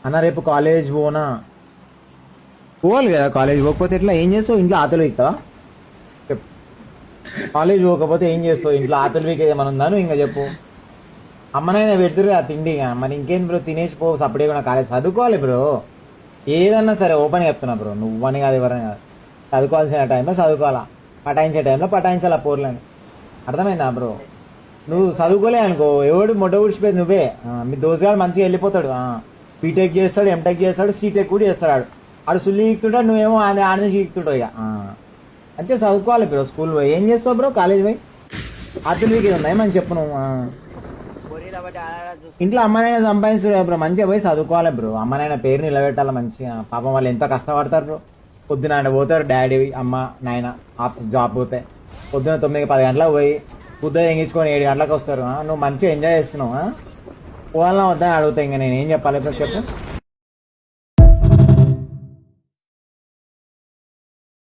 అన్న రేపు కాలేజ్ పోనా? పోవాలి కదా కాలేజ్. పోకపోతే ఎట్లా? ఏం చేస్తావు ఇంట్లో? ఆతలు వీక్తావా? చెప్పు. కాలేజ్ పోకపోతే ఏం చేస్తావు ఇంట్లో? ఆతలు వీక్ ఏమైనా ఉందా నువ్వు? ఇంకా చెప్పు. అమ్మనైనా పెడుతురు కదా తిండి. మరి ఇంకేం బ్రో, తినేసి పో. సపడే కూడా కాలేజ్ చదువుకోవాలి బ్రో. ఏదన్నా సరే ఓపెన్ చెప్తున్నా బ్రో, నువ్వని కాదు ఎవరైనా కాదు. చదువుకోవాల్సిన టైంలో చదువుకోవాలా, పటాయించే టైంలో పటాయించాలా పోర్లని. అర్థమైందా బ్రో? నువ్వు చదువుకోలే అనుకో, ఎవడు మొట్ట ఊడిచిపోయేది నువ్వే. మీ దోస్తుగాడు మంచిగా వెళ్ళిపోతాడు. బీటెక్ చేస్తాడు, ఎంటెక్ చేస్తాడు, సీటెక్ కూడా చేస్తాడు. ఆడు సుల్లి ఈక్తుంటాడు, నువ్వేమో ఆడ నుంచి ఈక్తుంటావు. ఇక అంటే చదువుకోవాలి బ్రో. స్కూల్ పోయి ఏం చేస్తావు బ్రో? కాలేజ్ పోయి అతలు వీక్ ఉన్నాయి మంచి చెప్పు నువ్వు. ఇంట్లో అమ్మనైనా సంపాదించడు బ్రో, మంచిగా పోయి చదువుకోవాలి బ్రో. అమ్మనైనా పేరు నిలబెట్టాలి మంచిగా. పాపం వాళ్ళు ఎంతో కష్టపడతారు బ్రో. పొద్దున అంటే పోతారు డాడీ అమ్మ నాయన జాబ్ పోతే పొద్దున 9-10 గంటలకు పోయి బుద్ధ ఎంగించుకొని 7 గంటలకు వస్తారు. నువ్వు మంచిగా ఎంజాయ్ చేస్తున్నావు. పోవాలన్నా వద్దని అడుగుతా. ఇంకా నేను ఏం చెప్పాలి ఇప్పుడు చెప్పు.